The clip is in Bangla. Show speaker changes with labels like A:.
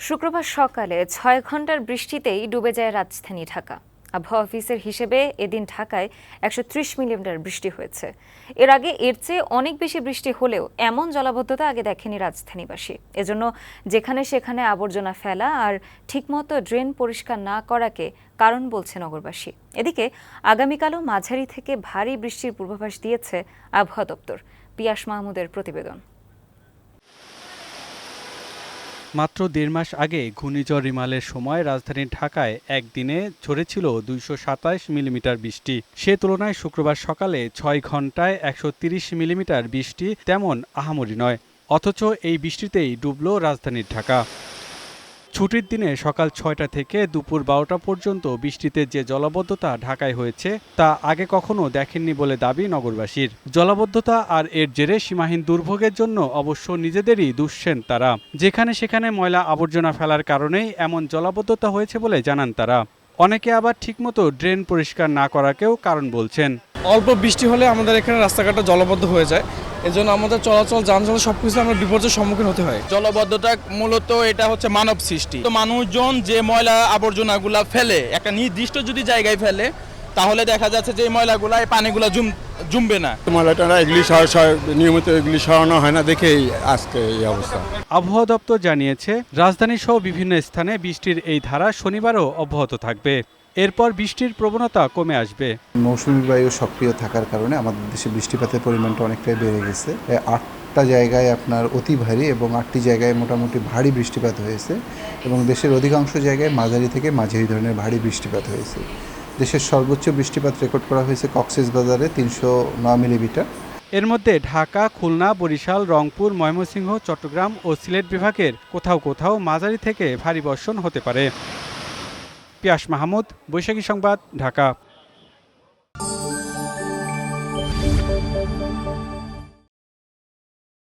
A: শুক্রবার সকালে ৬ ঘন্টার বৃষ্টিতেই ডুবে যায় রাজধানী ঢাকা। আবহাওয়া অফিসের হিসেবে এদিন ঢাকায় ১৩০ মিলিমিটার বৃষ্টি হয়েছে। এর আগে এর চেয়ে অনেক বেশি বৃষ্টি হলেও এমন জলাবদ্ধতা আগে দেখেনি রাজধানীবাসী। এজন্য যেখানে সেখানে আবর্জনা ফেলা আর ঠিকমতো ড্রেন পরিষ্কার না করাকে কারণ বলছে নগরবাসী। এদিকে আগামীকালও মাঝারি থেকে ভারী বৃষ্টির পূর্বাভাস দিয়েছে আবহাওয়া দপ্তর। পিয়াস মাহমুদের প্রতিবেদন।
B: মাত্র ১.৫ মাস আগে ঘূর্ণিঝড় রিমালের সময় রাজধানী ঢাকায় একদিনে ঝরেছিল ২২৭ মিলিমিটার বৃষ্টি। সে তুলনায় শুক্রবার সকালে ৬ ঘন্টায় ১৩০ মিলিমিটার বৃষ্টি তেমন আহামরি নয়। অথচ এই বৃষ্টিতেই ডুবল রাজধানীর ঢাকা। ছুটির দিনে সকাল ৬টা থেকে দুপুর ১২টা পর্যন্ত বৃষ্টিতে যে জলাবদ্ধতা ঢাকায় হয়েছে তা আগে কখনো দেখেননি বলে দাবি নগরবাসীর। জলাবদ্ধতা আর এর জেরে সীমাহীন দুর্ভোগের জন্য অবশ্য নিজেদেরই দুষছেন তারা। যেখানে সেখানে ময়লা আবর্জনা ফেলার কারণেই এমন জলাবদ্ধতা হয়েছে বলে জানান তারা। অনেকে আবার ঠিকমতো ড্রেন পরিষ্কার না করাকেও কারণ বলছেন।
C: অল্প বৃষ্টি হলে আমাদের এখানে রাস্তাঘাটটা জলবদ্ধ হয়ে যায়, এজন্য আমাদের চলাচল যানজট সবকিছু আমরা বিপর্যয়ের সম্মুখীন হতে হয়।
D: জলবদ্ধতা মূলত এটা হচ্ছে মানব সৃষ্টি। তো মানুষজন যে ময়লা আবর্জনাগুলা ফেলে একটা নির্দিষ্ট যদি জায়গায় ফেলে তাহলে দেখা যাচ্ছে যে এই ময়লাগুলা এই পানিগুলা জমবে না।
E: ময়লাটা এগুলি নিয়মিত এগুলি সরানো হয় না দেখেই আজকে এই অবস্থা।
B: আবহাওয়া দপ্তর জানিয়েছে রাজধানী সহ বিভিন্ন স্থানে বৃষ্টির এই ধারা শনিবারও অব্যাহত থাকবে। এরপর বৃষ্টির প্রবণতা কমে আসবে।
F: মৌসুমী বায়ু সক্রিয় থাকার কারণে আমাদের দেশে বৃষ্টিপাতের পরিমাণটা অনেকটাই বেড়ে গেছে। ৮টা জায়গায় আপনার অতি ভারী এবং ৮টি জায়গায় মোটামুটি ভারী বৃষ্টিপাত হয়েছে এবং দেশের অধিকাংশ জায়গায় মাঝারি থেকে মাঝারি ধরনের ভারী বৃষ্টিপাত হয়েছে। দেশের সর্বোচ্চ বৃষ্টিপাত রেকর্ড করা হয়েছে কক্সবাজারে ৩০৯ মিলিমিটার।
B: এর মধ্যে ঢাকা, খুলনা, বরিশাল, রংপুর, ময়মনসিংহ, চট্টগ্রাম ও সিলেট বিভাগের কোথাও কোথাও মাঝারি থেকে ভারী বর্ষণ হতে পারে। পিয়াস মাহমুদ, বৈশাখী সংবাদ, ঢাকা।